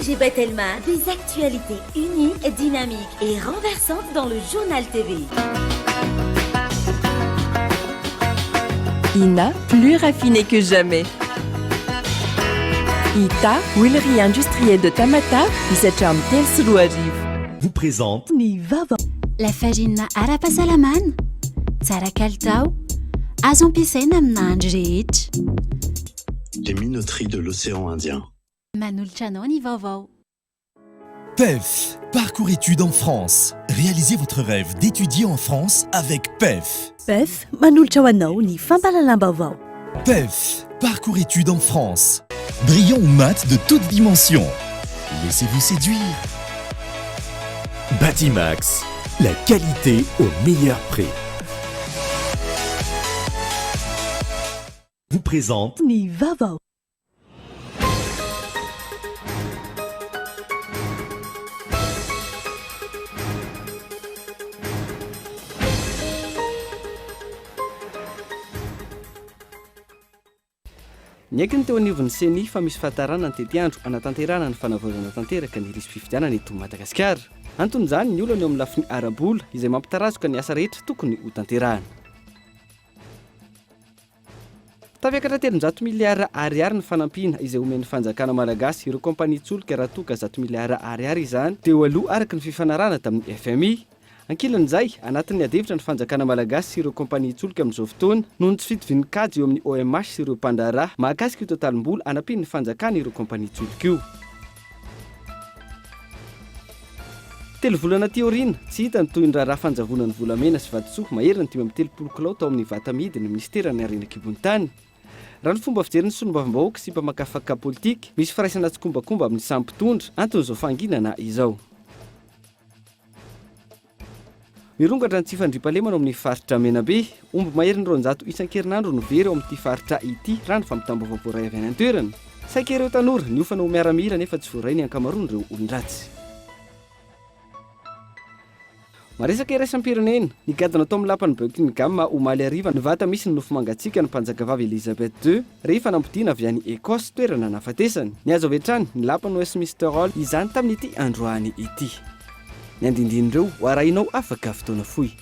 FG Bettelman, des actualités uniques, dynamiques et renversantes dans le journal TV. INA, plus raffiné que jamais. ITA, huilerie industrielle de Tamata, Isacham Telsuruajiv. Vous présente Nivava. La fajina Arapasalaman, Tsara Kaltao, Azompisena Mnandjich. Les minoteries de l'océan Indien. Manulchano Nivavo. PEF, parcours études en France. Réalisez votre rêve d'étudier en France avec PEF. PEF, Manulchawano ni Fampalalambavo. PEF, parcours études en France. Brillant ou mat de toutes dimensions. Laissez-vous séduire. Batimax, la qualité au meilleur prix. Vous présente Nivavo. Ny aiky ny teo anivon'ny seny fa misy fahatarana ny tety andro anatanterana ny fanavaozana tanteraka ny risy fifidianana eto Madagasikara. Anton'izany ny olana eo amin'ny lafiny arabola izay mampitarazoka ny asa rehetra tokony ho tanterahana. Tafiakatra 300 miliara ariary ny fanampiana izay omen'ny fanjakana malagasy ireo kompania tsoloka raha toka 100 miliara ariary izany teo aloha araka ny fifanarana tamin'ny FMI. Ankilan'izay anatin'ny adevitra ny fanjakana malagasy sy ireo kompania tsoloka amin'izao fotoana noho ny tsy fitovian-kajy eo amin'ny OMH sy ireo mpandraharaha mahakasika io totalim-bola anampian'ny fanjakana ireo kompania tsoloka io. Telo volana teoriana tsy hita ny toy ny raharaha fanjavonan'ny volamena sy vatosoa maheriny 530 kilao tao amin'ny vatamidy ny ministeran'ny arenan-kibonitany. Raha ny fomba fijeriny solombavambahoaka sy mpamakafaka politika misy firaisana tsy kombakomba amin'ny sampitondra anton'izao fanginana izao. Mirongatra ny tsy fandriam-pahalemana amin'ny faritra Menabe, omby maheriny 200 isan-kerinandro no very ao amin'ity faritra ity raha ny fampitam-baovao voaray avy any an-toerana. Saika ireo tanora niofana ho miaramila nefa tsy voaray ny ankamaroan'ireo olon-dratsy. Maresaka iraisam-pirenena, ny gadona tao amin'ny lapan'ny Buckingham omaly ariva ny vata misy ny nofo mangatsiaka ny mpanjakavavy Elisabeth II rehefa nampidiana avy any Ekosy toerana nahafatesany. Ny azo avy hatrany ny lapan'ny Westminster Hall izany tamin'ity androany ity. Ny andindinireo ho arahinao afaka fotoana fohy.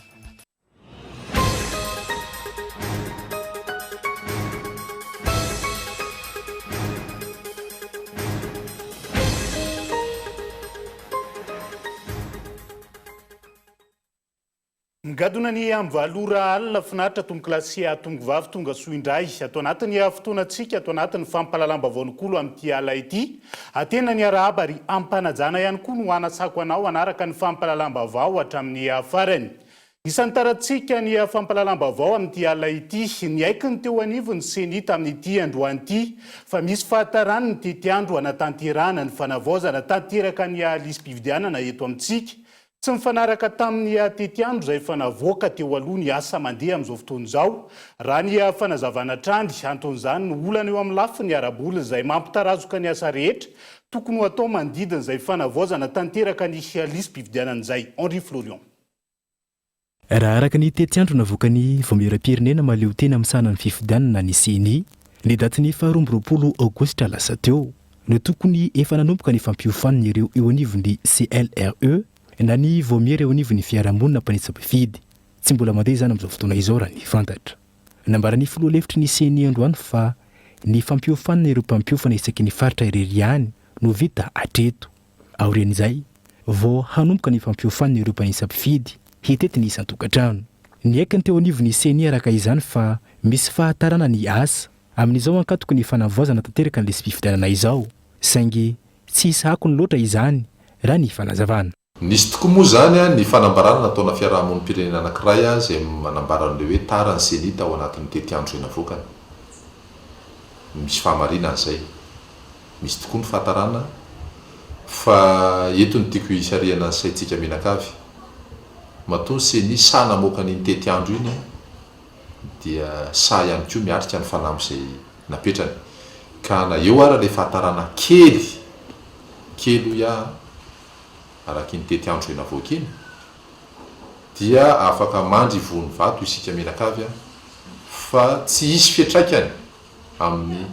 Gadona ny amvalora alina finaritra tomoklasy atomgo vavy tonga soindray atao anatin'ny fotoanantsika atao anatin'ny fampalalam-baovao nykolo amin'ity ala ity atena ny arahaba ary ampanajana ihany koa no anasako anao anaraka ny fampalalam-baovao hatramin'ny farany. Isan'ny tarantsika ny fampalalam-baovao amin'ity ala ity ny aiky ny teo anivony seny tamin'ity androany ity fa misy fahatarany ny tety andro anatanterana ny fanavaozana tanteraka ny lisy-pividianana eto amintsika. Tsy mifanaraka tamin'ny tety andro izay fanavoaka teo aloha ny asa mandeha amin'izao fotoana izao raha ny fanazavana trany anton'izany no olana eo amin'ny lafiny arabola izay mampitarazoka ny asa rehetra tokony ho atao manodidina izay fanavaozana tanteraka ny lisy-pividianana izay. Henri Florian. Raha araka ny tety andro navoaka ny voamera-pirenena maleo tena amin'ny sanany fifidianana ny seny ny datin'ny 12 aogositra lasa teo no tokony efa nanomboka ny fampiofanina ireo eo anivon'ny CLRE na ny voamera eo anivon'ny fiarahamonina mpanetsam-pifidy tsy mbola mandeha izany amin'izao fotoana izao raha ny fantatra. Nambara ny filoha lefitry ny seny androany fa ny fampiofanina ireo mpampiofana isaky ny faritra irery ihany no vita hatreto. Aorian'izay vao hanomboka ny fampiofanina ireo mpanetsam-pifidy hitety ny isan-tokantrano. Ny aikany teo anivon'ny seny araka izany fa misy fahatarana ny asa amin'izao ankatoko ny fanavaozana tanteraka ny lisy-pifidianana izao saingy tsy hisahako ny loatra izany raha ny fanazavana. Nisy tokoa moa zany ny fanambarana nataona fiarahamonim-pirenena anankiray izay manambara an'ilay hoe tara ny seny tao anatin'ny tety andro izay navokany. Misy fahamarinana izay. Misy tokoa ny fahatarana fa eto ny tiako hisariana ny saintsika menakavy. Matoa ny seny sa namoaka ny tety andro iny dia sa ihany koa miatrika ny fanampy izay napetrany. Ka na eo ara ilay fahatarana kely ia araky ny tety andro navoaka iny dia afaka mandry vony vato isika menakavy fa tsy hisy fiatraikany amin'ny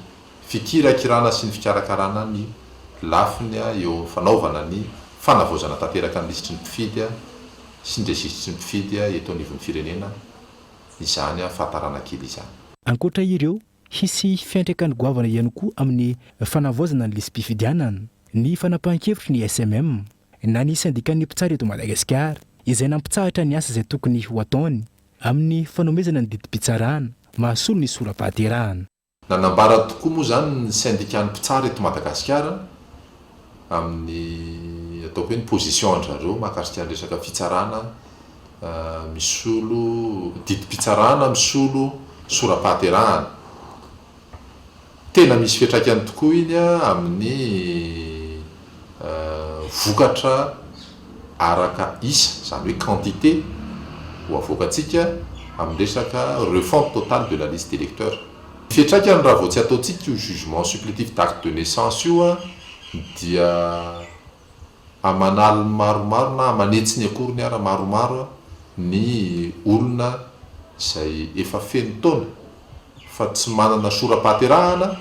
fikirakirana sy ny fikarakarana ny lafiny eo fanaovana ny fanavozana tanteraka ny lisitry ny mpifidy sy ny resistry ny mpifidy eto anivon'ny firenena izany fahatarana kely izany. Ankoatra ireo hisy fiantraikany goavana ihany koa amin'ny fanavaozana ny listim-pifidianana ny fanapahan-kevitry ny SMM na ny syndicat ny mpitsara eto Madagasikara izay nampitsahatra ny asa izay tokony ho ataony amin'ny fanomezana ny didim-pitsarana mahasolo ny soram-pahaterahana. Nanambara tokoa moa zany ny syndicat ny mpitsara eto Madagasikara amin'ny ataoko hoe ny position zareo mahakasika ny resaka fitsarana misolo didim-pitsarana misolo soram-pahaterahana. Tena misy fiantraikany tokoa iny amin'ny vokatra araka isa zany hoe quantité ho avoakatsika amin'ny resaka refonte totale de la liste d'électeurs. Fiantraikany raha vao tsy ataontsika io jugement supplétif d'acte de naissance io dia amanalo maromaro na amanetsy ny akoriny ara maromaro ny olona izay efa feno taona fa tsy manana soram-pahaterahana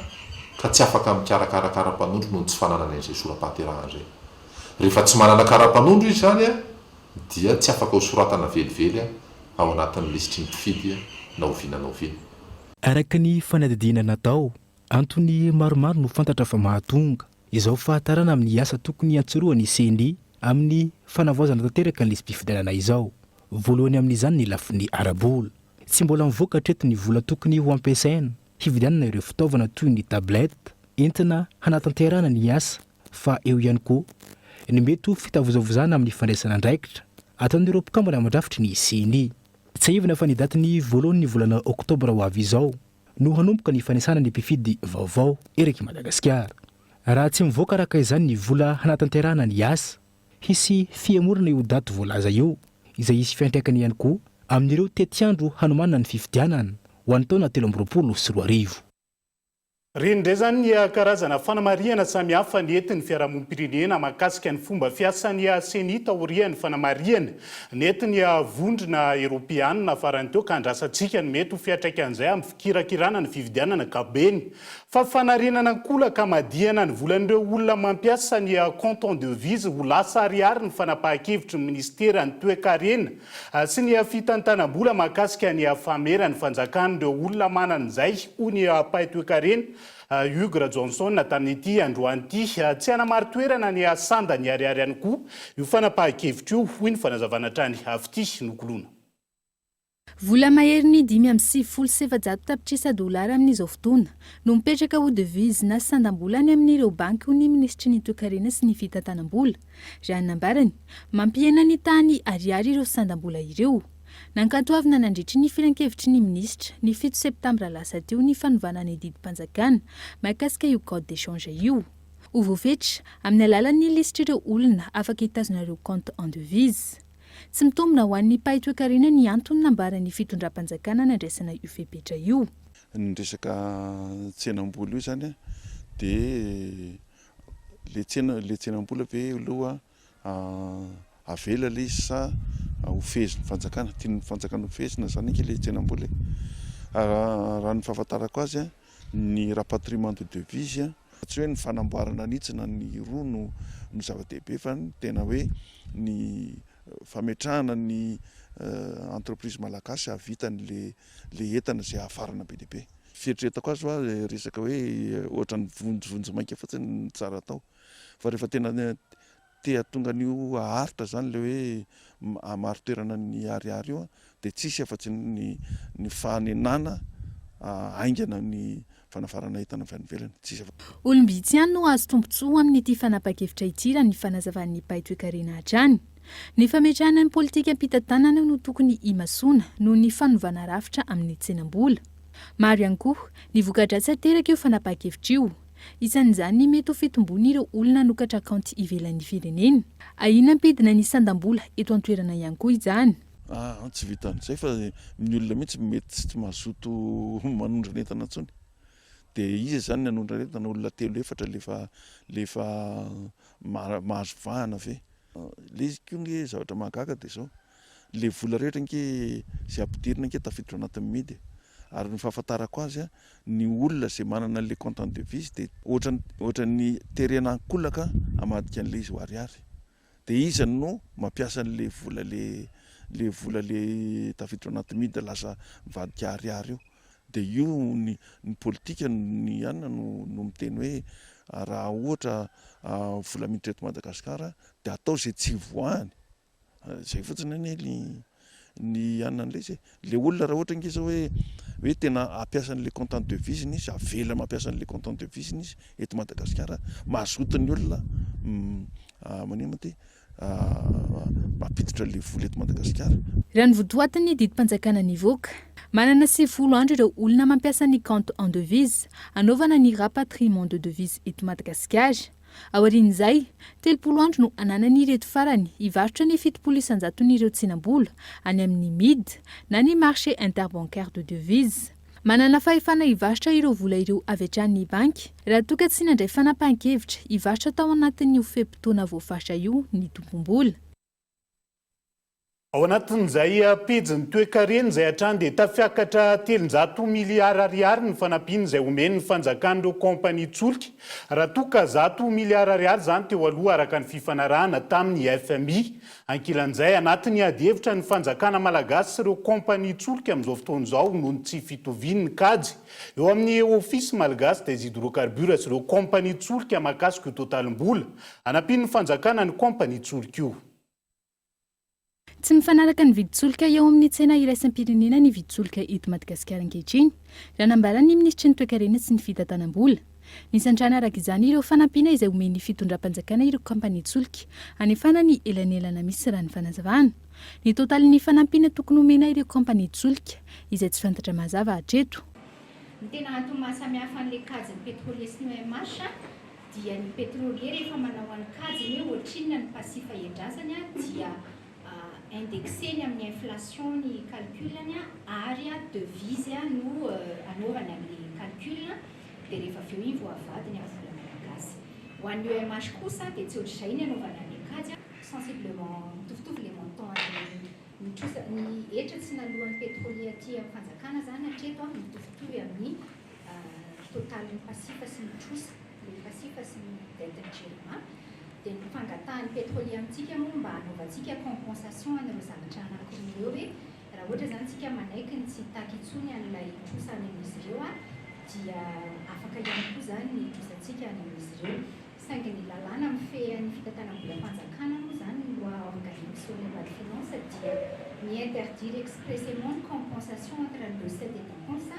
ka tsy afaka mikarakara kara-panondro noho ny tsy fananana an'izay soram-pahaterahana izay. Rehefa tsy manana kara-panondro izy zany dia tsy afaka ho soratana velively ao anatin'ny lisitry ny mpifidy na oviana na oviana. Araka ny fanadidina natao antony maromaro no fantatra fa mahatonga izao fahatarana amin'ny asa tokony antsoroany CNI amin'ny fanavaozana tanteraka ny listim-pifidianana izao. Voalohany amin'izany ny lafiny arabola. Tsy mbola mivoaka hatreto ny vola tokony ho ampiasaina hividianana ireo fitaovana toy ny tablety entina hanatanterahana ny asa fa eo ihany koa ny mety fitavozavozana amin'ny fandraisana andraikitra ataon'ireo mpikambana mandrafitry ny CNI. Tsy ahivana fa ny datin'ny voalohan'ny volana oktobra ho avy izao no hanomboka ny fanesana ny mpifidy vaovao eraky Madagasikara. Raha tsy mivoaka araka izany ny vola hanatanterahana ny asa, hisy fiamorana io daty voalaza io izay hisy fiantraikany ihany koa amin'ireo tetiandro hanomanana ny fifidianana ho an'ny taona 2024. Reny ndray zany ny karazana fanamariana samihafa nentin'ny fiarahamonim-pirenena mahakasika ny fomba fiasan'ny CNI taorian'ny fanamariana nentin'ny vondrona Eropeanina farany teo ka andrasantsika ny mety ho fiantraikan'izay amin'ny fikirakirana ny fividianana gabeny. Fa fanarenana ankola ka madiana ny volan'ireo olona mampiasa ny canton de devise ho lasa ariary ny fanapahan-kevitry ny ministera ny toe-karena sy ny fitantanam-bola mahakasika ny famerany fanjakan'ireo olona manan'izay ho ny pahay toe-karena Hugues Johnson tamin'ity androany ity tsy hanamary toerana ny asanda ny ariary ihany koa io fanapahan-kevitry io hoy ny fanazavana trany avy nokolona. Vola mahery ny 5,700 tapitrisa dolara amin'izao fotoana no mipetraka ho devise na sandam-bola any amin'ireo banky ho ny ministry ny toe-karena sy ny fitantanam-bola. Raha nambarany mampihena ny tany ariary ireo sandam-bola ireo. Nankatoavina nandritry ny filan-kevitry ny ministra ny 7 septambra lasa teo ny fanovana ny didim-panjakana mahakasika io code d'échange io. Ho voafetra amin'ny alalan'ny lisitra ireo olona afaka hitazona ireo compte en devise. Tsy mitombina ho an'ny pahay toe-karena ny antony nambaran'ny fitondram-panjakana nandraisana io fepetra io. Ny resaka tsenam-bola io zany dia le tsenam-bola ve aloha avela le izy sa hofezin'ny fanjakana, tian'ny fanjakana hofezina zany le tsenam-bola. Raha ny fahafantarako azy ny rapatriement de devise tsy hoe ny fanamboarana nitsina ny roa no zava-dehibe fa tena hoe ny fametrahana ny entreprise malagasy havitany le entana izay hafarana be dia be. Fieritreretako azy resaka hoe ohatra ny vonjovonjo maika fotsiny tsara atao fa rehefa tena te hatonga an'io aharitra zany le hoe hamaro toerana ny ariary io dia tsisy afa-tsy ny fanenana aingana ny fanafarana entana avy any ivelany. Olombitsy ihany no azo tombontsoa amin'ity fanapahan-kevitra ity raha ny fanazavany pahay toe-karena hatrany. Ny fametrahana ny politika ampitantanana no tokony himasoana noho ny fanovana rafitra amin'ny tsenam-bola. Maro ihany koa ny voka-dratsy ateraka io fanapahan-kevitra io. Isan'izany ny mety ho fitombony ireo olona nokatra akaonty ivelan'ny firenena. Ahina ampidina ny sandam-bola eto an-toerana ihany koa izany. Tsy vitan'izay fa ny olona mihitsy mety tsy mazoto manondra entana intsony. Dia izy zany ny anondra entana olona 3-4 lefa mahazo vahana ve. Le izy koa zavatra mahagaga dia zao. Le vola rehetra nke izay ampidirina nke tafiditra anatin'ny midy. ary ny fahafantarako azy a ny olona zay manana le compte en devise de ohatran'ny terena ankolaka amadika an'le izy ho ariary de izy no mampiasa an'le vola le vola le tafiditra anaty mida lasa mivadika ariary io de io ny politika ny anna no miteny hoe raha ohatra vola miditra eto Madagasikara de atao zay tsy voahany zay fotsiny ny anan'le izy le olona raha ohatra ngeza hoe tena ampiasa an'le compte en devise izy avela mampiasa an'le compte en devise izy eto Madagasikara mazoto ny olona manimo ty mampiditra le vola eto Madagasikara raha ny votoatiny didim-panjakana nivoaka manana 10 andro ireo olona mampiasa ny compte en devise anaovana ny rapatriement de devise eto Madagasikara aorian'izay 30 andro no ananany ireto farany hivarotra ny 700 n'ireo tsinam-bola any amin'ny mid na ny marché interbancaire de devise manana fahefana hivarotra ireo vola ireo avy hatrany banky raha toka tsy nandray fanapahan-kevitra hivarotra tao anatin'io fepitoana voafaritra io ny tompom-bola ao anatin'izay pejiny toe-karena izay hatrany dia tafiakatra 300 miliara ariary ny fanampiana izay omeny ny fanjakan'ireo kompania tsolika raha toka 100 miliara ariary izany teo aloha araka ny fifanarahana tamin'ny FMI ankilan'izay anatin'ny ady-hevitra ny fanjakana malagasy sy ireo kompania tsolika amin'izao fotoana izao noho ny tsy fitoviany ny kajy eo amin'ny ofisy malagasy des hydrocarbures sy ireo kompania tsolika mahakasika io totalim-bola hanampiany ny fanjakana ny kompania tsolika io tsy mifanaraka ny viditsolika eo amin'ny tsena iraisam-pirenena ny viditsolika eto Madagasikara ankehitriny raha nambarany ministry ny toe-karena sy ny fitantanam-bola nisandrana araka izany ireo fanampiana izay omeny fitondram-panjakana ireo kompania tsolika anefana ny elanelana misy raha ny fanazavana ny totalin'ny fanampiana tokony omena ireo kompania tsolika izay tsy fantatra mazava hatreto ny tena antony mahasamihafa an'ilay kajy ny pétrolier sy ny OMH dia ny pétrolier rehefa manao an'ny kajy hoe ohatrinona ny pasifa iandrasany dia indexeny amin'ny inflation ny calculany ary devise no anaovany amin'ny calcul dia rehefa avy eo iny vao avadiny amin'ny vola malagasy ho an'ny OMH kosa dia tsy ohatr'izay ny anaovana ny kajy sensiblement mitovitovy le montant ny etra tsy nalohan'ny pétrolier aty amin'ny fanjakana zany hatreto mitovitovy amin'ny totalin'ny pasifa sy ny trosa le pasifa sy ny dette ny Germain dia ny fangatahan'ny pétrolier amintsika moa mba hanaovantsika compensation an'ireo zavatra anankiroa eo hoe raha ohatra zany tsika manaiky ny tsy taky intsony an'ilay trosa any amin'izy ireo dia afaka ihany koa zany ny trosantsika any amin'izy ireo saingy ny lalàna mifehan'ny fitantanam-bola fanjakana moa zany ny loi organique sur les lois de finance dia mi-interdire expressément ny compensation entre les deux dépenses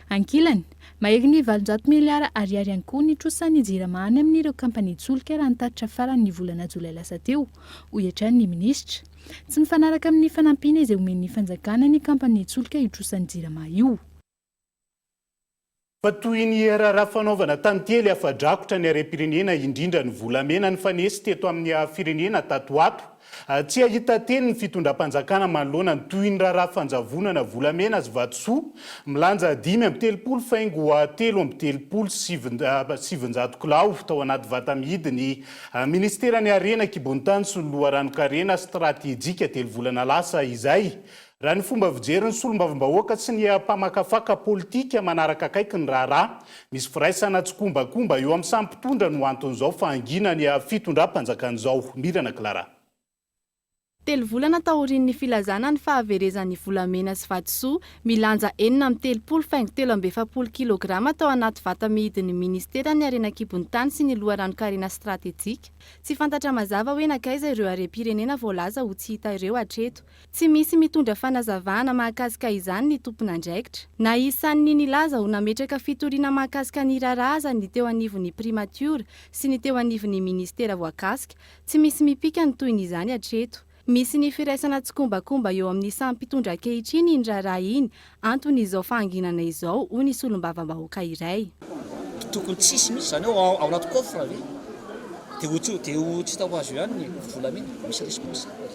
ankilany mahery ny 700 miliara ariary ihany koa ny trosany jiramahany amin'ireo kompania tsolika raha nitatitra farany ny volana jolay lasa teo ho hiatrany ny ministra tsy mifanaraka amin'ny fanampiana izay omen'ny fanjakana ny kompania tsolika hitrosany jirama io fa toy ny raharaha fanaovana tantely afadrakotra ny harem-pirenena indrindra ny volamena ny fanesy teto amin'ny firenena tato ato tsy ahita teny ny fitondram-panjakana manoloana ny toy ny raharaha fanjavonana volamena azy vatosoa milanja 5.30 faingo 3.7 kilao tao anaty vatamidy ny ministerany arena kibonitany sy ny loharanokarena stratejika telo volana lasa izay raha ny fomba fijery ny solombavambahoaka sy ny mpamakafaka politika manaraka akaiky ny raharaha misy firaisana tsokombakomba eo amin'ny sampitondra no anton'izao fahangina ny fitondram-panjakan'izao mirana Clara. Telo volana taorian'ny filazana ny fahaverezan'ny volamena sy vatosoa milanja 4.30 kilograma tao anaty vatamidin'ny ministerany arena kibonitany sy ny loharanokarena stratégique. Tsy fantatra mazava hoe nakaiza ireo harem-pirenena voalaza ho tsy hita ireo hatreto. Tsy misy mitondra fanazavana mahakasika izany ny tompon'andraikitra. Na isan'ny nilaza ho nametraka fitoriana mahakasika ny raraza ny teo anivon'ny primature sy ny teo anivon'ny ministera voakasika, tsy misy mipika ny toy n'izany hatreto. Misy ny firaisana tsokombakomba eo amin'ny sampitondra ankehitriny iny raharaha iny antony izao fahanginana izao ho ny solombavambahoaka iray. Tokony tsisy misy zany ao anaty coffre ve dia ho tsy tao azo ihany ny volamena misy responsable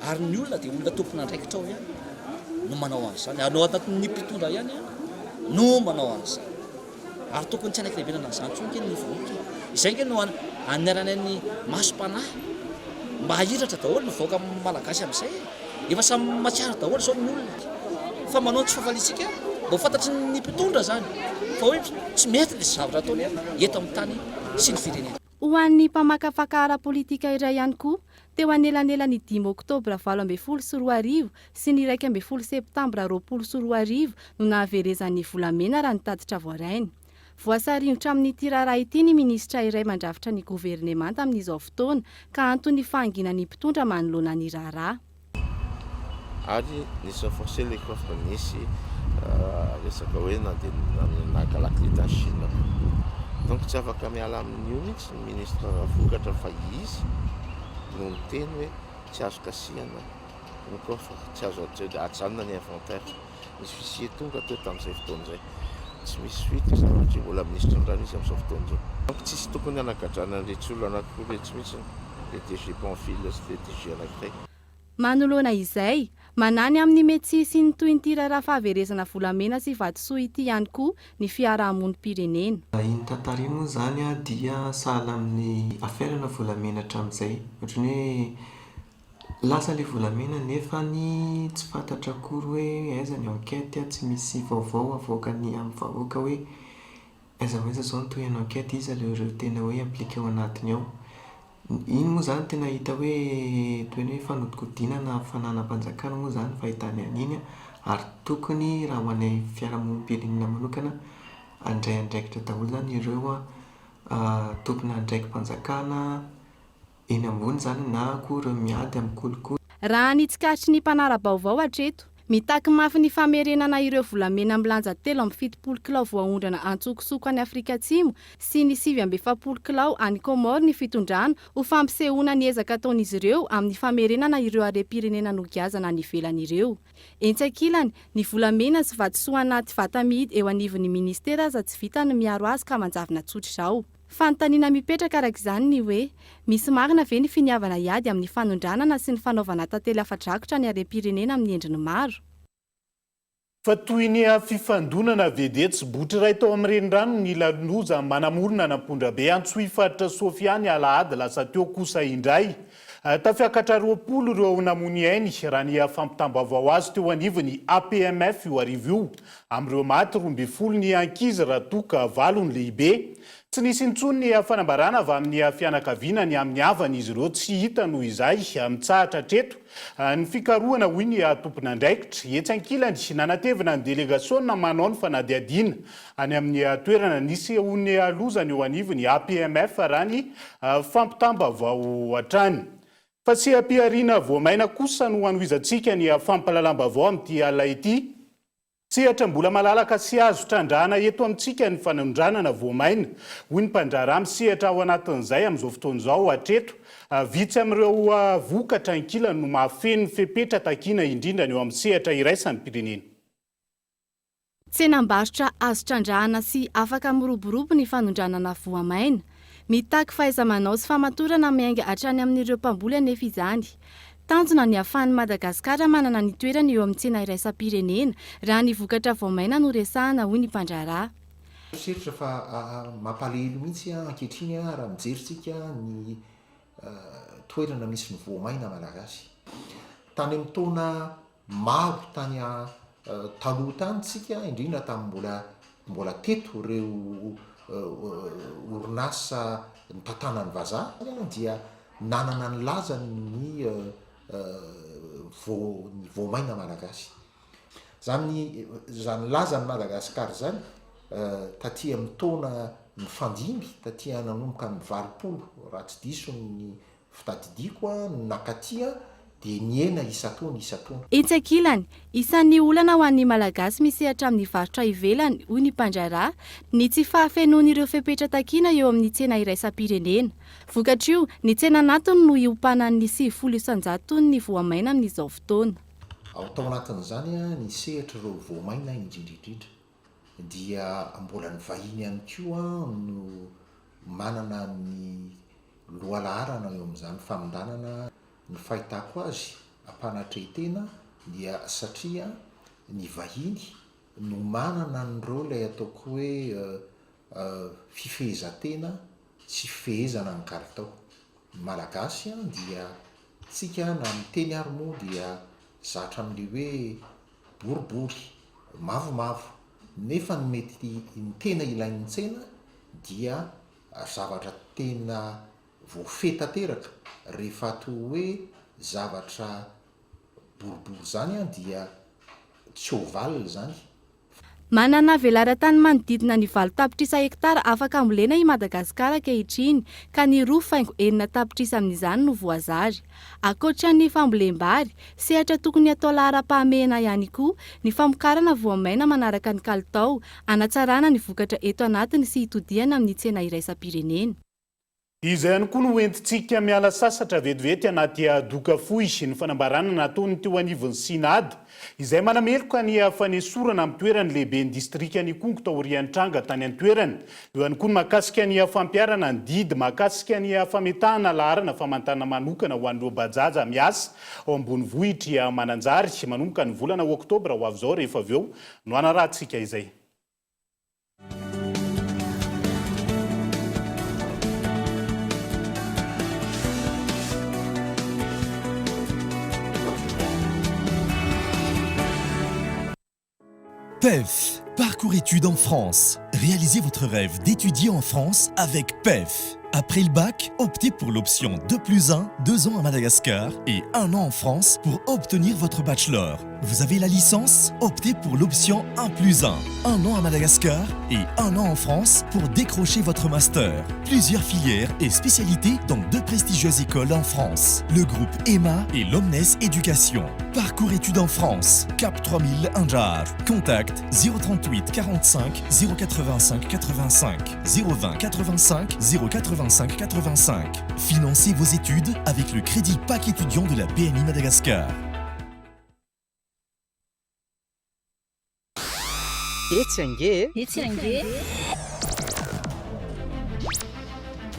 ary ny olona dia olona tompon'andraikitra ao ihany no manao azy zany anao anatin'ny mpitondra ihany no manao azy ary tokony tsy anaiky lehibe nanazany tsonky ny vahoaka izay nge no aniaranany masom-panahy mba hahiratra daholo ny vahoaka malagasy amin'izay efa samy matsiara daholo zao ny olona fa manao tsy fafalitsika mba fantatry ny mpitondra zany fa hoe tsy mety le zavatra ataony eto amin'ny tany sy ny firenena. Ho an'ny mpamakafaka ara-politika iray ihany koa teo anelanelany 5 oktobra 2024 sy ny 1 septambra 2024 no nahaverezan'ny volamena raha nitatitra voarainy. Voasarimotra amin'ny tirara ity ny ministra iray mandrafitra ny governemanta amin'izao fotoana ka antony fahanginany mpitondra manoloana ny raharaha. Ary nisy renforcer les coffres nisy resaka hoe naka la clé de Chine. Donc tsy afaka miala amin'io mihitsy ny ministra vokatra fa izy no miteny hoe tsy azo kasihana ny coffre, tsy azo ajanona ny inventaire. Misy fichier tonga teo tamin'izay fotoana izay. Tsy misy suite zavatra mbola ministra ndrano izy amin'izao fotoana izao. Donc tsisy tokony hanagadrana an'ireto olona anankiroa rehetra mihitsy le DG Pamphile sy le DG anankiray. Manoloana izay, manany amin'ny metsy sy ny toy ny tirara fahaverezana volamena sy vatosoa ity ihany koa ny fiarahamonim-pirenena. Iny tantara iny moa zany dia sahala amin'ny aferana volamena hatramin'izay. Ohatrany hoe lasa le volamena nefa ny tsy fantatra akory hoe aiza ny enquête, tsy misy vaovao avoakany amin'ny vahoaka hoe aiza zao ny toy ny enquête, iza ireo tena hoe appliqué ao anatiny ao. Iny moa zany tena hita hoe toy ny hoe fanodikodinana fananam-panjakana moa zany fahitany an'iny ary tokony raha ho anay fiarahamonim-pirenena manokana andray andraikitra daholo zany ireo tokony andraiki-panjakana eny ambony zany na akory miady amin'ny kolokolo. Raha nitsikaritry ny mpanara-baovao hatreto, mitaky mafy ny famerenana ireo volamena milanja 3.70 kilao voaondrana antsokosoko any Afrika Atsimo sy ny 7.70 kilao any Comore ny fitondrana ho fampisehoana ny ezaka ataon'izy ireo amin'ny famerenana ireo harem-pirenena nogiazana ny velan'ireo. Entsakilany, ny volamena sy vatosoa anaty vatamihidy eo anivon'ny ministera aza tsy vita ny miaro azy ka manjavona tsotra izao. Fanontaniana mipetraka araka izany ny hoe misy marina ve ny finiavana iady amin'ny fanondranana sy ny fanaovana tantely afa-drakotra ny harem-pirenena amin'ny endriny maro. Fa toy ny fifandonana vd tsy botry iray tao amin'ny renirano ny lanoza manamorona nampondra be Antsohifaritra Sofiany Alahady lasa teo kosa indray. Tafiakatra 20 ireo namony ainy raha ny fampitam-baovao azy teo anivony APMF io arivo io. Amin'ireo maty 12 ny ankizy raha toka 9 ny lehibe. Tsy nisy intsony ny fanambarana avy amin'ny fianakaviana ny amin'ny havany izy ireo tsy hita noho izay mitsahatra hatreto. Ny fikarohana hoy ny tompon'andraikitra etsankilany nanatevina ny délégation manao ny fanadiadiana any amin'ny toerana nisy ho'ny lozany eo anivony APMF raha ny fampitambavao hatrany. Fa tsy ampiariana voamaina kosa no hanohizantsika ny fampalalam-bavao amin'ity alina ity. Sehatra mbola malalaka sy azo trandrahana eto amintsika ny fanondranana voamaina. Hoy ny mpandrara amin'ny sehatra ao anatin'izay amin'izao fotoana izao hatreto. Vitsy amin'ireo vokatra ankilany no mahafeno ny fepetra takiana indrindra eo amin'ny sehatra iraisan'ny pirenena. Tsenam-barotra azo trandrahana sy afaka miroborobo ny fanondranana voamaina. Mitaky fahaiza-manao sy famatorana miainga hatrany amin'ireo mpamboly anefa izany. Tanjona ny ahafahan'i Madagasikara manana ny toerany eo amin'ny tsena iraisam-pirenena raha ny vokatra voamaina no resahana hoy ny mpandrara. Seritra fa mampalahelo mihitsy ankehitriny raha mijeritsika ny toerana misy ny voamaina malagasy. Tany amin'ny taona maro tany taloha tany tsika indrindra tamin'ny mbola teto ireo orinasa ny mpatana ny vazaha dia nanana ny lazany ny voamaina malagasy. Zany lazany Madagasikara zany taty amin'ny taona ny fandimby, taty nanomboka amin'ny 20 raha tsy diso ny fitadidiako nakatia dia niena isa-taona. Etsakilany, isan'ny olana ho an'ny malagasy misehatra amin'ny varotra ivelany hoy ny mpandrara ny tsy fahafenoan'ireo fepetra takiana eo amin'ny tsena iraisam-pirenena. Vokatra io, ny tsena natony no iopanan'ny 700 ny voamaina amin'izao fotoana. Ao tao anatin'izany ny sehatra ireo voamaina indrindrindrindra dia mbola ny vahiny ihany koa no manana ny lohalaharana eo amin'izany famondanana. Ny fahitako azy ampanatretena dia satria ny vahiny no manana ny rôle ataoko hoe fifehezan-tena sy fifehezana ny kalitao. Malagasy dia tsika na miteny ary moa dia zatra amin'le hoe boribory, mavomavo nefa ny mety ny tena ilain'ny tsena dia zavatra tena voafetateraka rehefa to hoe zavatra boribory zany a dia tsy ho valina zany. Manana velara-tany manodidina ny 8 tapitrisa hektara afaka ambolena i Madagasikara ankehitriny ka ny 2,9 tapitrisa amin'izany no voazary. Ankoatra ny fambolem-bary, sehatra tokony atao lahara-pahamehana ihany koa ny famokarana voamaina manaraka ny kalitao, hanatsarana ny vokatra eto anatiny sy hitodiana amin'ny tsena iraisam-pirenena. Izay ihany koa no entintsika miala sasatra vetivety anaty doka fohy ny fanambarana nataony teo anivon'ny Sinady izay manameloka ny fanesorana amin'ny toerany lehibe ny distrika ny Kongo taorian-tranga tany an-toerany. Eo ihany koa ny mahakasika ny fampiarana ny didy, mahakasika ny fametahana laharana famantana manokana ho an'ireo bajaja miasa ao ambony vohitra Mananjary manomboka ny volana Oktobra ho avy izao rehefa avy eo no anarahantsika izay. PEF, parcours études en France. Réalisez votre rêve d'étudier en France avec PEF. Après le bac, optez pour l'option 2+1, 2 ans à Madagascar et 1 an en France pour obtenir votre bachelor. Vous avez la licence? Optez pour l'option 1+1, 1 an à Madagascar et 1 an en France pour décrocher votre master. Plusieurs filières et spécialités dans 2 prestigieuses écoles en France. Le groupe EMA et l'Omnes Éducation. Parcours études en France, Cap 3000 Andjar. Contact 038 45 085 85 020 85 085 85. Financez vos études avec le crédit PAC étudiant de la PMI Madagascar.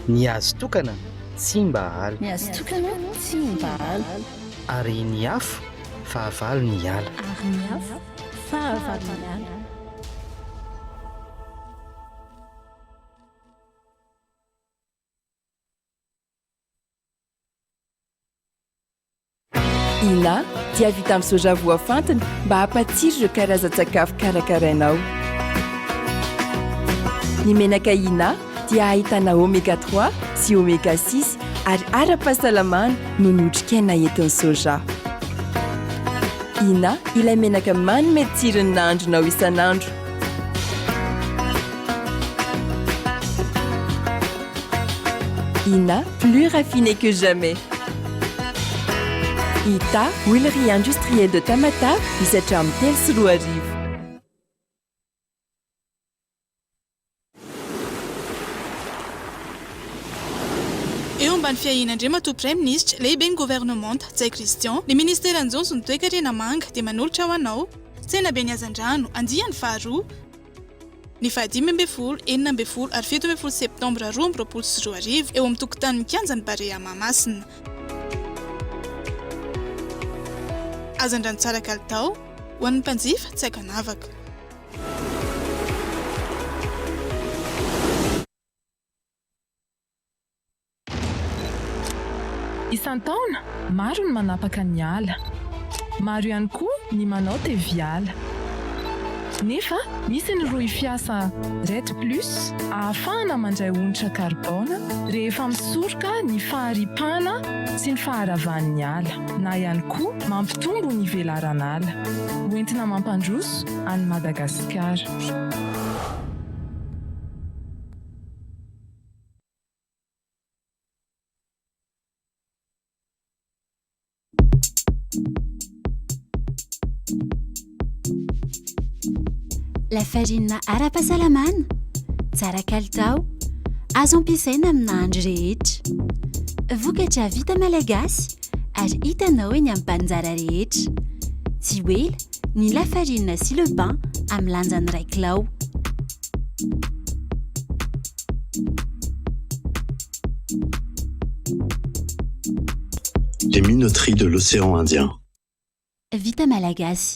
Niazo tokana tsy mba haly. Ary ny afo fahavalo ny ala. Ina dia vita amin'ny soja voafantina mba hampatsiro ireo karazan-tsakafo karakarainao. Ny menaka Ina dia ahitana oméga 3 sy oméga 6 ary ara-pahasalamana no notrikaina entin'ny soja. Ina ilay menaka manome tsirony nahandronao isan'andro. Ina, plus raffiné que jamais. Ita, huilerie industrielle de Tamatave, misatra amin'ny telo sy roa arivo. Eo ambany fiahinan-drema Prime Ministre lehiben'ny gouvernemanta Tsay Christian, ny ministera Johnson toe-karena manga dia manolotra ho anao tsena be ny hazan-drano andiany faharoa ny 15, 16 ary 17 septambra 2024 eo amin'ny tokotanin'ny kianjan'ny Barea Mahamasina. Hazan-drano tsara kalitao ho an'ny mpanjifa tsy hakanavaka. Isan-taona, maro ny manapaka ny ala. Maro ihany koa ny manao teviala. Nefa, misy ny roa fiasa RET Plus ahafahana mandray onitra karbona rehefa misoroka ny faharipana sy ny faharavan'ny ala, na ihany koa mampitombo ny velaran'ala. Hoentina mampandroso any Madagasikara. La farine ara-pahasalamana, tsara kalitao, azo ampiasaina amina andro rehetra. Vokatra vita malagasy ary hitanao eny amin'ny mpanjara rehetra. Tsy oela ny lafarina sy le pain amin'ny lanjany 1 kilao. Les minoteries de l'océan Indien. Vita malagasy.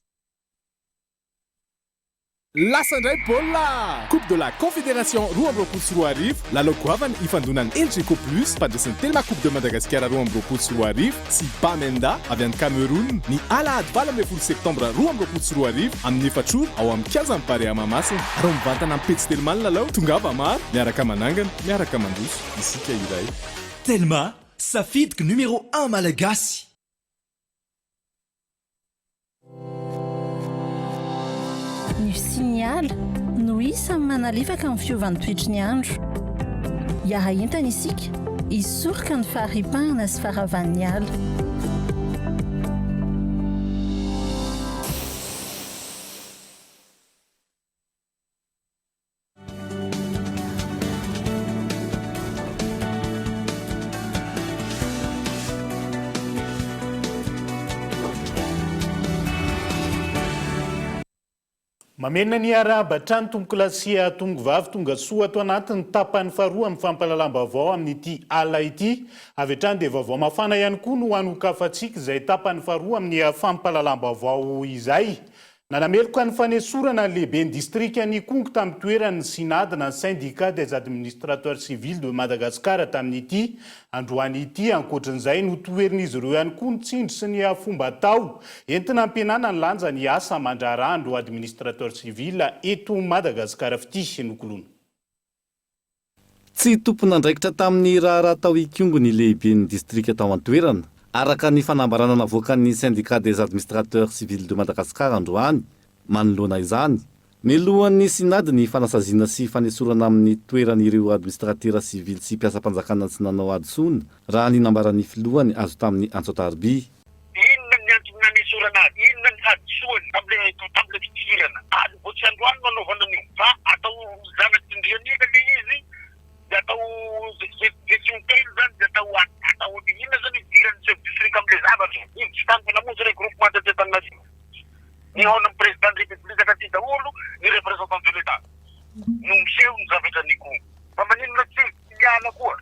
Lasandray Bola! Coupe de la Confédération Rouen-Bropoul sur Arrive, la Lokoavan Ifandunan Elcheco Plus, Padresan Telma Coupe de Madagascar Rouen-Bropoul sur Arrive, si Bamenda, Avian Cameroun, ni Ala Advala Full septembre Rouen-Bropoul sur Arrive, am Nefachur, au am Kiazan Pare Amamassin, Rombantan am Pets Telman Lalau, Tungava Mar, Miaraka Manangan, Miaraka Mandus, ici Kairai. Telma, Safidk numéro 1 malagasy. Ny signaly no isan'ny manalefaka amin'ny fiovan'ny toetry ny andro. Iarahentana isika hisoroka ny faharipahana sy faravan'ny ala. mamena ny arabatrany tomboky lasia tongo vavy tonga soa ato anatiny tapany faharoa amin'ny fampalalam-baovao amin'ity ala ity avy hatrany dia vaovao mafana ihany koa no hanokafantsika izay tapany faharoa amin'ny fampalalam-baovao izay nanameloko ny fanesorana lehiben'ny distrika ny kongo tamin'ny toerany synadina syndicat des administrateurs civils de Madagascar tamin'ity androany ity ankoatran'izay no toerin'izy ireo ihany koa ny tsindry sy ny fomba atao entina ampianana ny lanja ny asa mandrarandro administrateur civil eto Madagascar fity nokolona. Tsy tompon'andraikitra tamin'ny raha tao ikongo ny lehiben'ny distrika tao an-toerana araka ny fanambarana navoakan'ny syndicat des administrateurs civils de Madagascar androany manoloana izany milohan'ny sinady ny fanasaziana sy fanesorana amin'ny toeran'ireo administratera civil sy mpiasa-panjakana tsy nanao adisona raha ny nambarany filohany azo tamin'ny Antsotarby. Inona ny antony nanesorana azy? Inona ny adisoany tamile fitirana? Votsy androany nanaovana an'io fa atao zana-tindriana le izy dia atao gestion telo zany dia atao inona zany idirany chef district amin'le zavatra izy tsy tany fanamonjy le groupement de détermination ny ao amin'ny président de république taty daholo ny représentant de l'état no miseho ny zavatra ny kongo fa maninona tsy miala koa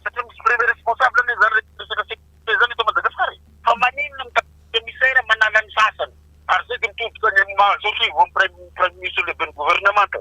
satria misy premier responsable ny zany zany eto Madagascar fa maninona commissaire manala ny sasany ary zay dia mitodika ny mahazotrivo amin'ny premier ministre le ben gouvernement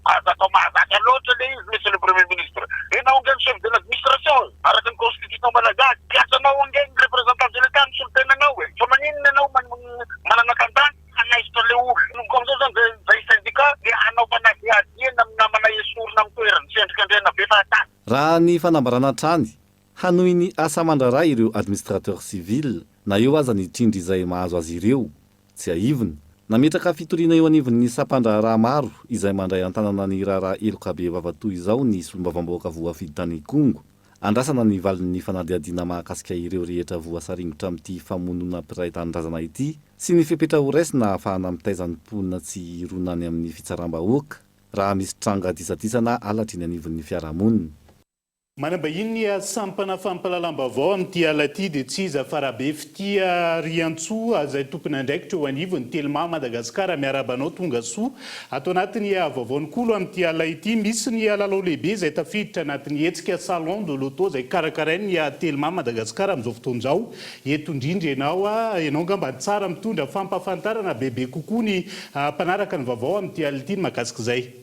atao mahazaka loatra le izy monsieur le premier ministre enao angeny chef de l'administration araka ny constitution malagasy piasanao angeny représentant de l'état misolo tenanao e fa maninona anao manana kantany anaisitra le olo kom'izao zany zay syndicat dia anao fanadiadiana namana esorina amin'ny toerany sy endrikandrena be fahatany. Raha ny fanambarana trany hanohy ny asa mandrara ireo administrateur civil na eo aza ny trindry izay mahazo azy ireo tsy aivony nametraka fitoriana eo anivon'ny sapandraraha maro izay mandray antanana ny raharaha eloka be vavatoy izao ny solombavam-bahoaka voafidy tany Kongo andrasana ny valin'ny fanadiadiana mahakasika ireo rehetra voasaringotra amin'ity famonona mpiray tanindrazana ity sy ny fepetra ho raisina ahafahana mitaizan'ny mponina tsy ronany amin'ny fitsaram-bahoaka raha misy tranga disadisana alatry ny anivon'ny fiarahamonina. Manambahiny ny sampana fampalalam-baovao amin'ity ala ity dia tsy iza farabe fitia Riantsoa izay tompony andraikitra eo anivony Telma Madagasikara miarabanao tonga soa atao anatin'ny vaovaony kolo amin'ity ala ity misy ny lalao lehibe izay tafiditra anatin'ny hetsika salon de l'auto izay karakarainy Telma Madagasikara amin'izao fotoan'izao eto indrindra ianao ngamba tsara mitondra fampafantarana bebe kokoa ny mpanaraka ny vaovao amin'ity ala ity ny mahakasika izay.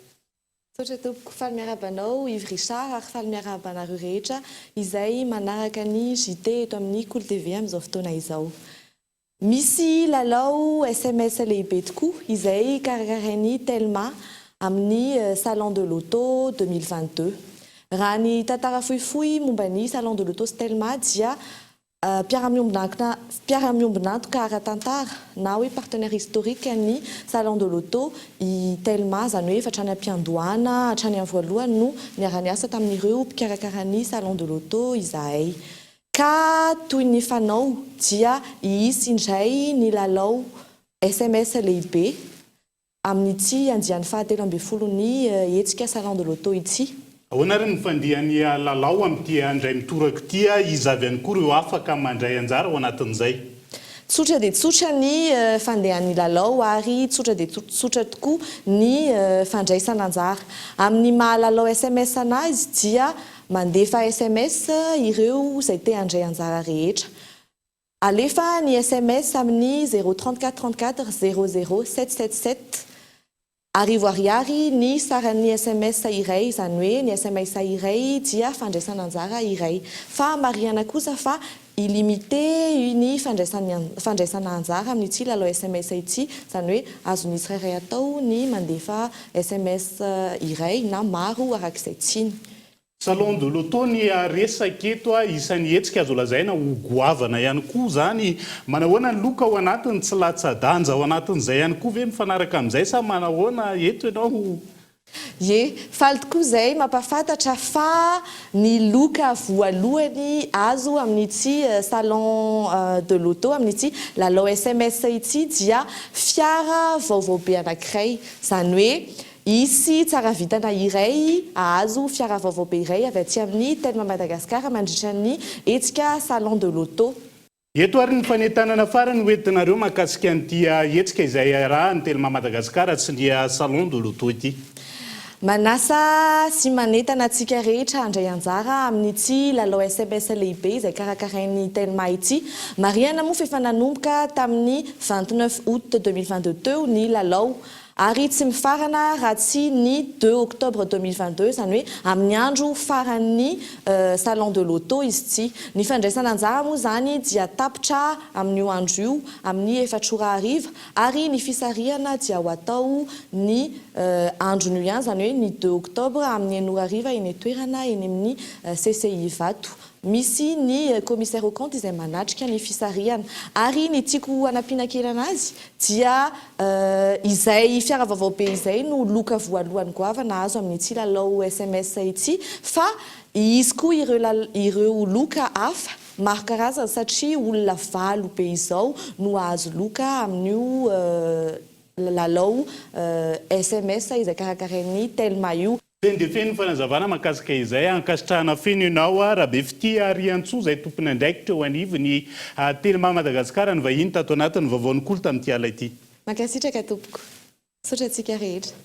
Toetra tompoko faly miarabanao Yves Richard ary faly miarabanareo rehetra izay manaraka ny JT eto amin'ny Cool TV amin'izao fotoana izao. Misy lalao SMS lehibe tokoa izay karakarainy Telma amin'ny Salon de l'Auto 2022. Raha ny tantara fohifohy momba ny Salon de l'Auto sy Telma dia mpiara-miombonantoka ara-tantara na hoe partenaire historique ny Salon de l'Auto i Telma zany hoe efa hatrany am-piandohana hatrany amin'ny voalohany no niara-niasa tamin'ireo mpikarakara ny Salon de l'Auto izahay. Ka toy ny fanao dia hisy indray ny lalao SMS lehibe amin'ity andiany fahatelo ambin'ny folony hetsika Salon de l'Auto ity. Ahoana ary ny fandihan'ny lalao amin'ity andray mitoraka ity izy avy ihany koa ireo afaka mandray anjara ao anatin'izay. Tsotra dia tsotra ny fandehan'ny lalao ary tsotra dia tsotra tokoa ny fandraisana anjara. Amin'ny mahalalao SMS anazy dia mandefa SMS ireo izay te handray anjara rehetra. Alefa ny SMS amin'ny 034 34 00 777 arivo ariary ny sarany SMS iray izany hoe ny SMS iray dia fandraisana anjara iray fa mariana kosa fa illimité ny fandraisana anjara amin'ity lalao SMS ity izany hoe azony tsirairay atao ny mandefa SMS iray na maro arak'izay tsiny. Salon de l'auto ny resaka eto isan'ny hetsika azo lazaina ho goavana ihany koa zany manahoana ny loka ao anatiny tsy latsa-danja ao anatin'izay ihany koa ve mifanaraka amin'izay sa manahoana eto ianao? Ye, faly tokoa izay mampafantatra fa ny loka voalohany azo amin'ity salon de l'auto amin'ity lalao SMS ity dia fiara vaovao be anankiray izany hoe isy tsara vitana iray azo fiara vaovao be iray avy aty amin'ny Telma Madagasikara mandritra ny hetsika salon de l'auto. Eto ary ny fanentanana farany hoentinareo mahakasika an'ity hetsika izay raha ny Telma Madagasikara sy ny salon de l'auto ity. Manasa sy manentana antsika rehetra handray anjara amin'ity lalao SMS lehibe izay karakarain'ny Telma ity. Mariana moa fa efa nanomboka tamin'ny 29 août 2022 teo ny lalao ary tsy mifarana raha tsy ny 2 octobre 2022 izany hoe amin'ny andro faran'ny salon de l'auto izy ity. Ny fandraisana anjara moa zany dia tapitra amin'io andro io amin'ny 4 ora hariva ary ny fisarihana dia ho atao ny andro ihany izany hoe ny 2 octobre amin'ny 9 ora hariva eny toerana eny amin'ny CCI Vato. Misy ny commissaire au compte izay manatrika ny fisarihana ary ny tiako anampiana kely anazy dia izay fiara vaovao be izay no loka voalohany goavana azo amin'ity lalao SMS ity fa izy koa ireo loka hafa maro karazana satria olona 8 be izao no azo loka amin'io lalao SMS izay karakarain'ny Telma io. Dia feno fanazavana mahakasika izay ankasitrahana feno ianao raha be fity Riantsoa izay tompony andraikitra eo anivony Telma Madagasikara ny vahiny tato anatin'ny vaovaon'ny kolo tamin'ity ala ity. Mankasitraka tompoko. Sotra antsika rehetra.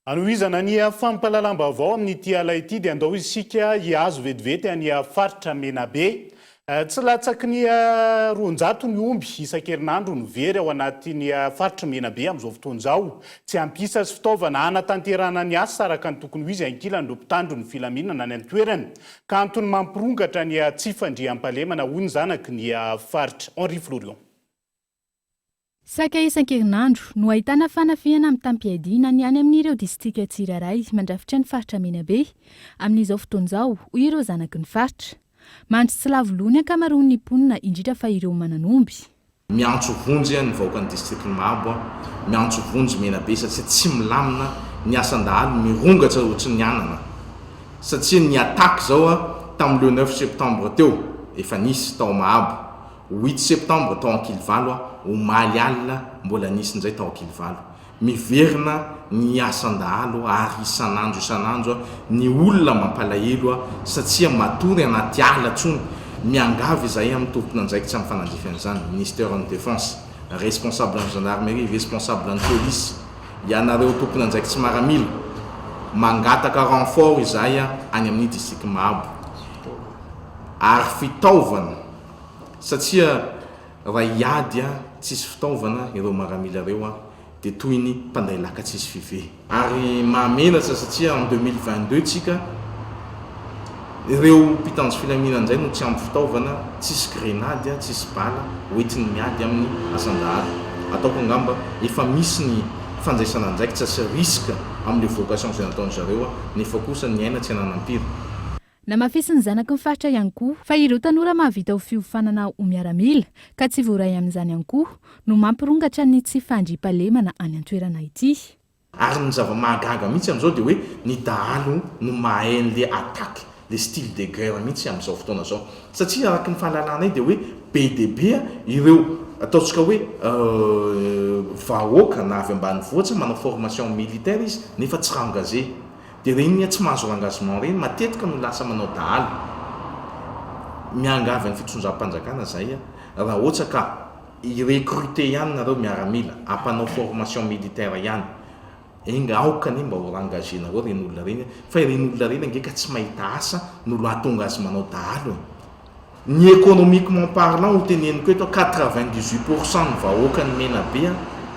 Anohizana ny fampalalam-baovao amin'ity ala ity dia andao isika hiazo vetivety any faritra Menabe. Tsy latsaky ny 200 ny omby isan-kerinandro ny very ao anatin'ny faritra Menabe amin'izao fotoana izao. Tsy ampisa sy fitaovana hanatanterahana ny asa araka ny tokony ho izy ankilany lopitandro ny filaminana any an-toerany. Ka antony mampirongatra ny tsy fandriam-pahalemana hoy ny zanaky ny faritra Henri Florian. Saka isan-kerinandro no ahitana fanafihana amin'ny tampiadina ny any amin'ireo distrika tsiraray mandrafitra ny faritra Menabe. Amin'izao fotoana izao hoy ireo zanaky ny faritra. Mandry tsy lavolony ankamaroan'ny mponina indrindra fa ireo mananomby. Miantso vonjy ny vahoaka ny district Mahabo, miantso vonjy Menabe satria tsy milamina ny asan-dahalo mirongatra ohatry ny anana. Satria ny attaque zao tamin'ny le 9 septembre teo efa nisy tao Mahabo, 8 septembre tao Ankilivalo omaly alina mbola nisy nzay tao Ankilivalo. Miverina ny asan-dahalo ary isanandro ny olona mampalahelo satria matory anaty ala tsony miangavy izay amin'ny tompona andraikitra amin'ny fanandrifana izany ministère de défense, responsable en gendarmerie, responsable en police, ianareo tompona andraikitsy maramila mangataka renfort izay any amin'ny district Mahabo ary fitaovana satria raha iady tsisy fitaovana ireo maramila reo dia toy ny mpanday laka tsisy five. Ary mahamenatra satria en 2022 tsika ireo mpitandro filaminana izay no tsy ampy fitaovana, tsisy grenady, tsisy bala hoentiny miady amin'ny asan-dahalo. Ataoko angamba efa misy ny fandraisana andraikitra sy risque amin'ny vocation izay nataony zareo nefa kosa ny aina tsy hananampiry. Namafisy ny zanaky ny faritra ihany koa fa ireo tanora mahavita ho fiofanana ho miaramila ka tsy voaray amin'izany ihany koa no mampirongatra ny tsy fandriam-pahalemana any an-toerana ity. Ary ny zava-mahagaga mihitsy amin'izao dia hoe ny dahalo no mahay an'le attaque, le style de guerre mihitsy amin'izao fotoana izao. Satria araky ny fahalalana dia hoe be dia be ireo ataontsika hoe vahoaka na avy ambanivohitra manao formation militaire izy nefa tsy rangaze. Dia regny tsy mahazo engagement reny matetika no lasa manao dahalo. Miangavy amin'ny fitondram-panjakana zay raha ohatra ka irecruter ihany nareo miaramila ampanao formation militaire ihany. Enga aoka ny mba ho engagé nareo reny olona reny fa ireny olona reny angeka tsy mahita asa no ahatonga azy manao dahalo. Ny économiquement parlant ho teneniko eto 98% ny vahoaka ny Menabe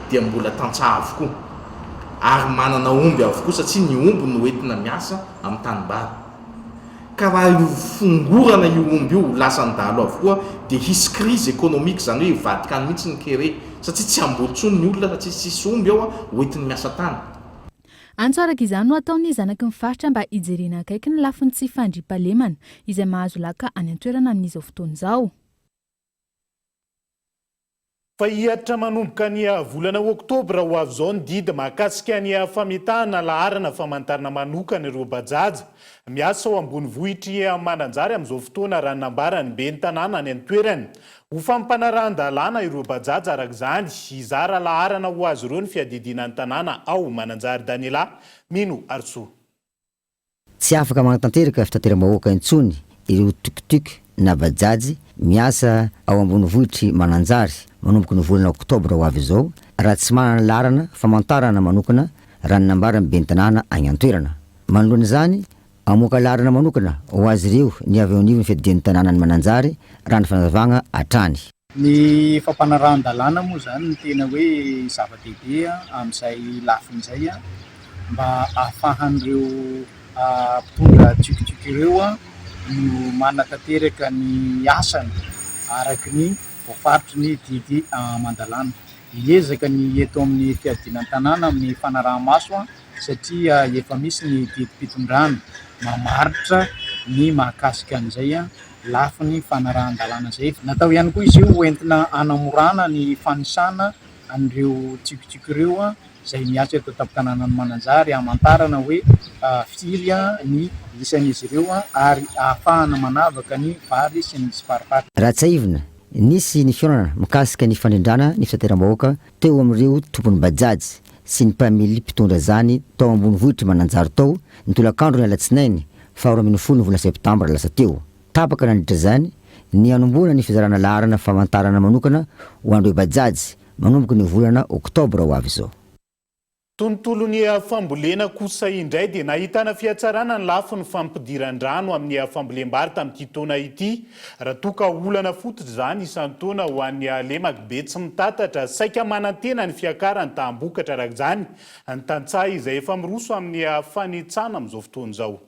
dia mbola tantsaha avokoa. ary manana omby avokoa satria ny omby no entina miasa amin'ny tanimbary ka raha io fongorana io omby io lasany-dalo avokoa dia hisy crise économique zany hoe vadikany mihitsy ny kere satria tsy ambolontsony ny olona satria tsisy omby ao hoentiny miasa tany. Antsaraka izany no ataony zanaky ny faritra mba hijerena akaiky ny lafiny tsy fandriampahalemana izay mahazo laka any an-toerana amin'izao fotoana izao. Fa hiatra manomboka ny volana oktobra ho avy izao ny didy mahakasika ny fametahana laharana famantarana manokana ireo bajaja miasa ao ambony vohitry Mananjary amin'izao fotoana raha nambara ny ben'ny tanàna any an-toerany ho fampanarahan-dalàna ireo bajaja araka izany hizara laharana ho azy ireo ny fiadidina ny tanàna ao Mananjary Daniela Mino Arso. Tsy afaka manatanteraka fitateram-bahoaka intsony ireo tukutuku na bajaji miasa ao ambony vohitry Mananjary manomboka ny volana oktobra ho avy izao raha tsy manana laharana famantarana manokana raha ny nambara ny ben'ny tanàna any an-toerana. Manoloana izany amoaka laharana manokana ho azy ireo ny avy ao ny fiadidian'ny tanàna ny Mananjary raha ny fanazavagna hatrany. Ny fampanarahan-dalàna moa zany ny tena hoe zava-dehibe amin'izay lafin'izay mba ahafahan'ireo mpitondra tukutuku ireo no manatanteraka ny asany araky ny voafaritry ny didy aman-dalàna. Hiezaka ny eto amin'ny fiadidian'ny tanàna amin'ny fanaraha-maso satria efa misy ny didim-pitondrana mamaritra ny mahakasika an'izay lafiny fanarahan-dalàna zay. Natao ihany koa izy io entina hanamorana ny fanisana an'ireo tukutuku ireo izay miasa eto an-tampon-tanàna ny Mananjary hamantarana hoe firy ny isan'izy ireo ary ahafahana manavaka ny vary sy ny farafara. Ratsaivina nisy ny fiorana mikasika ny fanendrana ny fitateram-bahoaka teo amin'ireo tompony bajaji sy ny mpamily mpitondra zany tao ambony vohitry Mananjary tao ny tolakandro ny alatsinainy 20 volana septambra lasa teo. Tapaka nandritra zany ny anombona ny fizarana laharana famantarana manokana ho an'ireo bajaji manomboka ny volana oktobra ho avy izao. Tontolo ny fambolena kosa indray dia nahitana fiatsarana ny lafiny fampidiran-drano amin'ny fambolem-bary tamin'ity taona ity. Raha toka olana fototra izany isan'ny taona ho an'ny lemaka be tsy mitatatra saika manantena ny fiakarany tambokatra araka izany ny tantsaha izay efa miroso amin'ny fanetsana amin'izao fotoana izao.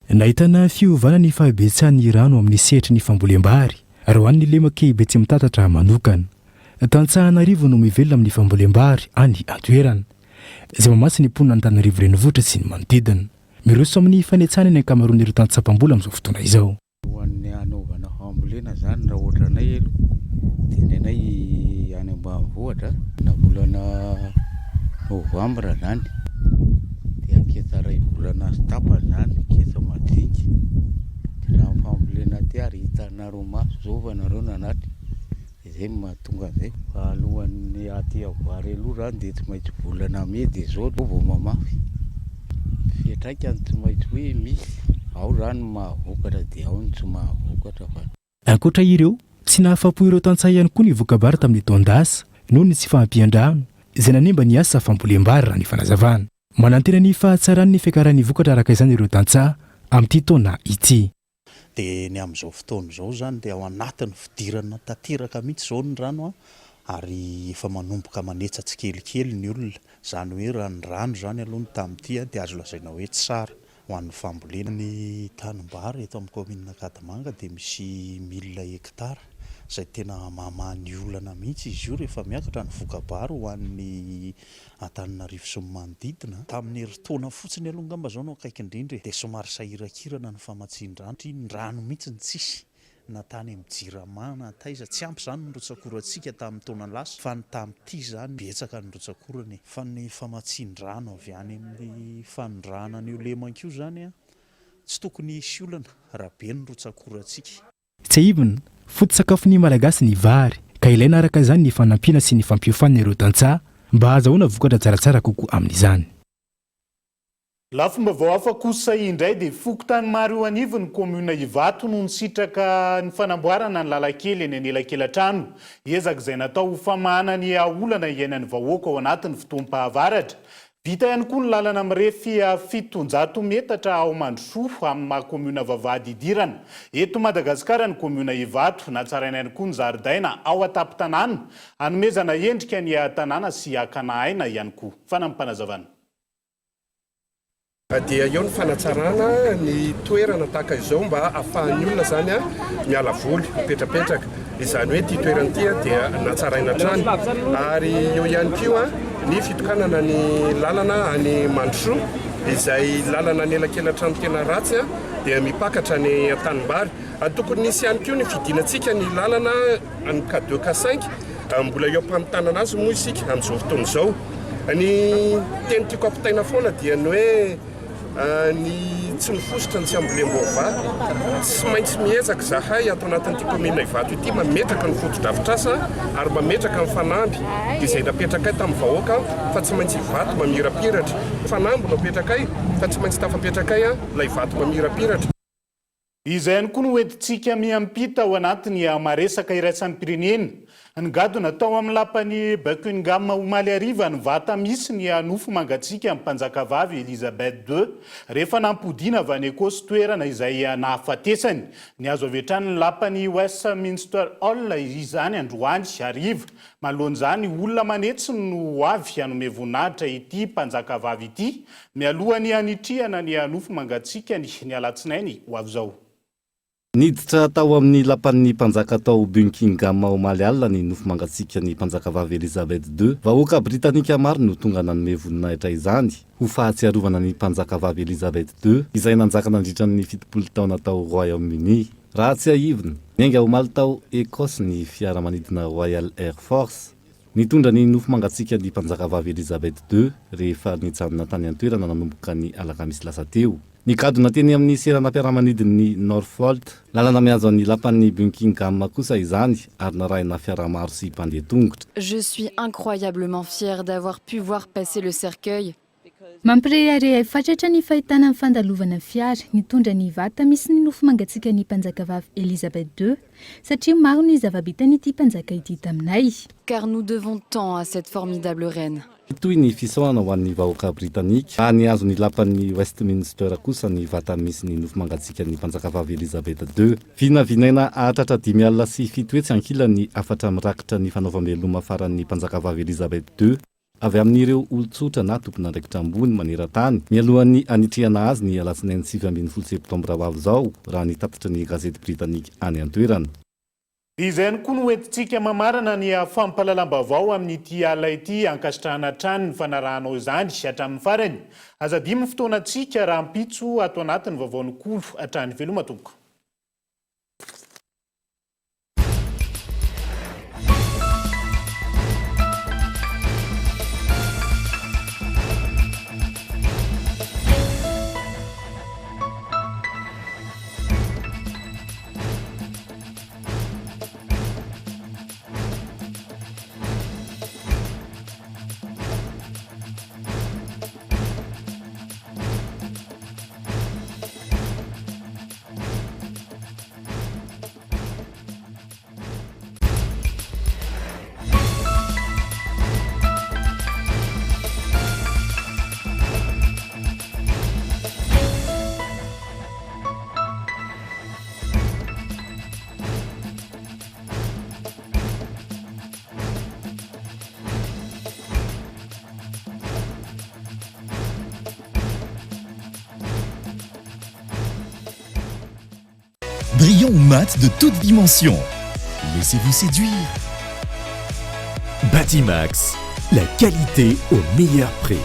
Nahitana fiovana ny fahabetsahany rano amin'ny sehatry ny fambolem-bary raha ho an'ny lemaka be tsy mitatatra manokana. Tantsahanarivo no mivelona amin'ny fambolem-bary any an-toerana izay mamatsy ny mponina Antananarivo renivohitra sy ny manodidina. Miroso amin'ny fanetsana ny ankamaroan'ireo tantsapam-bola amin'izao fotoana izao. Ho an'ny anaovana fambolena zany raha ohatra anay elo dia nenay any ambanivohitra na volana novambra zany dia aketsa ray volana tapany zany aketsa madinika raha fambolena ty ary hitanareo maso zao fa nareo nanatry izay mahatonga zay fa alohan'ny aty avary aloha zany dia tsy maintsy volana medy zao vao mamafy fiatraikany tsy maintsy hoe misy ao zany mahavokatra dia ao ny tsy mahavokatra fa ankoatra ireo tsy nahafapo ireo tantsaha ihany koa ny vokabary tamin'ny taondasa noho ny tsy fahampian-drano izay nanimba ny asa fambolem-bary raha ny fanazavana. Manantena ny fahatsarany ny fiakaran'ny vokatra araka izany ireo tantsaha amin'ity taona ity. Dia ny amin'izao fotoana izao zany dia ao anatin'ny fidirana tanteraka mihitsy izao ny rano ary efa manomboka manetsatsy kelikely ny olona zany hoe raha ny rano zany aloha ny tamin'ity dia azo lazaina hoe tsara ho an'ny fambolena. Ny tanimbary eto amin'ny commune Kadamanga dia misy 1000 hektara izay tena mamany olana mihitsy izy io rehefa miakatra ny vokabary ho an'ny Antananarivo sy ny manodidina. Tamin'ny herintaona fotsiny aloha ngamba zao no akaiky indrindra dia somary sahirakirana ny famatsian-drano. Ny rano mihitsy ny tsisy na tany amin'ny Jiramana taiza tsy ampy zany ny rotsakorantsika tamin'ny taona lasa fa ny tamin'ity zany betsaka ny rotsakorany fa ny famatsian-drano avy any amin'ny fanondrahana an'io lemaka io zany tsy tokony hisy olana raha be ny rotsakorantsika. Tsy aivina foto-tsakafon'ny malagasy ny vary ka ilaina araka izany ny fanampiana sy ny fampiofanana ireo tantsaha mba hahazoana vokatra tsaratsara kokoa amin'izany. Lafomba vao hafa kosa indray dia fokontany maro eo anivo ny komuna Ivato no nisitraka ny fanamboarana ny lalakely eny anelakelan-trano. Ezaka izay natao famahana ny olana iainan'ny vahoaka ao anatin'ny fotoam-pahavaratra. vita ihany koa ny lalana mirefy 700 metatra ao Mandrosoa amin'ny mahakomuna Vavahady idirana eto Madagasikara ny komuna Ivato natsaraina ihany koa ny zaridaina ao Atapy-tanàna hanomezana endrika ny tanàna sy hakana aina ihany koa fanampanazavana. Dia eo ny fanatsarana ny toerana tahaka izao mba ahafahan'ny olona zany miala voly mipetrapetraka izany hoe ty toerana ty dia natsaraina trano ary eo ihany koa ny fitokanana ny lalana any Mandrosoa izay lalana ny elakelan-trano tena ratsy dia mipakatra ny tanimbary tokony nisy ihany koa ny fidinantsika ny lalana any K2 K5 mbola eo ampamitana azy moa isika amin'izao fotoana izao ny teny tiako ampitaina foana dia ny hoe ny tsy nifosotra ny tsy ambolem-bova tsy maintsy miezaka zahay ato anatin'ity komina Ivato ity mametraka ny foto-drafitrasa ary mametraka ny fanamby izay napetraka tamin'ny vahoaka fa tsy maintsy Ivato mamirapiratra fanamby napetraka fa tsy maintsy tafapetraka la Ivato mamirapiratra. Izay ihany koa no entintsika miampita ao anatiny maresaka iraisany pirenena ny gadona tao amin'ny lapany Buckingham omaly ariva ny vata misy ny anofo mangatsika amin'ny mpanjakavavy Elizabeth II rehefa nampodiana avy any Ekosy toerana izay nahafatesany ny azo avetrany ny lapany Westminster Hall izany androany ariva manoloan'izany olona manetsy no avy hanome voninahitra ity mpanjakavavy ity mialohany anitrihana ny anofo mangatsika ny alatsinainy ho avy zao. Niditra tao amin'ny lapan'ny mpanjaka tao Buckingham omaly alina ny nofo mangatsika ny mpanjakavavy Elizabeth II. Vahoaka Britanika maro no tonga nanome voninahitra izany ho fahatsiarovana ny mpanjakavavy Elizabeth II izay nanjaka nandritra ny 70 taona tao Royaume-Uni. Raha tsy aivina, niainga omaly tao Ekosy ny fiaramanidina Royal Air Force. Nitondra ny nofo mangatsika ny mpanjakavavy Elizabeth II rehefa nijanona tany an-toerana nanomboka ny alakamisy lasa teo. Ny gadona teny amin'ny seranam-piaramanidin'ny Norfolk, lalana miazo ny lapan'ny Buckingham kosa izany ary narahina fiara maro sy mpandeha tongotra. Je suis incroyablement fière d'avoir pu voir passer le cercueil. Mampirehareha fatratra ny fahitana ny fandalovana fiara nitondra ny vata misy ny nofo mangatsika ny mpanjakavavy Elizabeth II satria maro ny zava-bitany ity mpanjaka ity taminay. Car nous devons tant à cette formidable reine. Toy ny fisoana ho an'ny vahoaka Britanika. Ny azo ny lapan'ny Westminster kosa ny vata misy ny nofo mangatsika ny mpanjakavavy Elizabeth II. Vinavinaina ahatratra 5 alina sy 7 hetsy ankila ny afatra mirakitra ny fanaovam-beloma faran'ny mpanjakavavy Elizabeth II avy amin'ireo olon-tsotra na tompon'andraikitra ambony maneran-tany mialohan'ny anitrihana azy ny alatsinainy 7 septambra ho avy zao raha nitatitra ny gazety Britanika any an-toerana. Izay ihany koa no entintsika mamarana ny fampalalam-bavao amin'ity ala ity ankasitrahana trano ny fanarahanao izany hatramin'ny farany. Azadimy fotoanantsika raha mpitso ato anatin'ny vaovaon'okolo hatrany veloma tompoko. Brillant mat de toute dimension. Laissez-vous séduire. Batimax, la qualité au meilleur prix.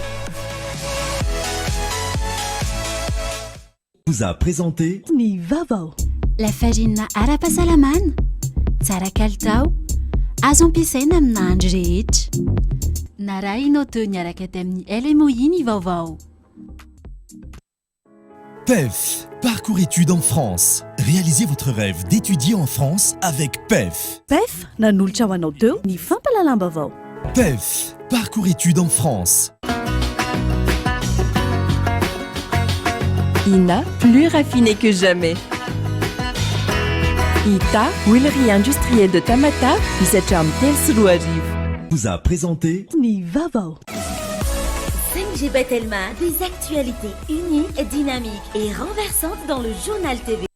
Vous a présenté Ni vavao. La fajina ara-pasalaman, tsara kalitao, azo ampiasaina amina andro rehetra. Narahinao teo niaraka tamin'ny LMOI ny vaovao. PEF, parcours études en France. Réalisez votre rêve d'étudier en France avec PEF. PEF, nanolotra ho anao teo ny fampalalam-bavao. PEF, parcours études en France. INA, plus raffiné que jamais. ITA, huilerie industrielle de Tamata, Isacham Telsuru arrive. Vous a présenté Ni vavao. NGB Telma, des actualités unies, dynamiques et renversantes dans le journal TV.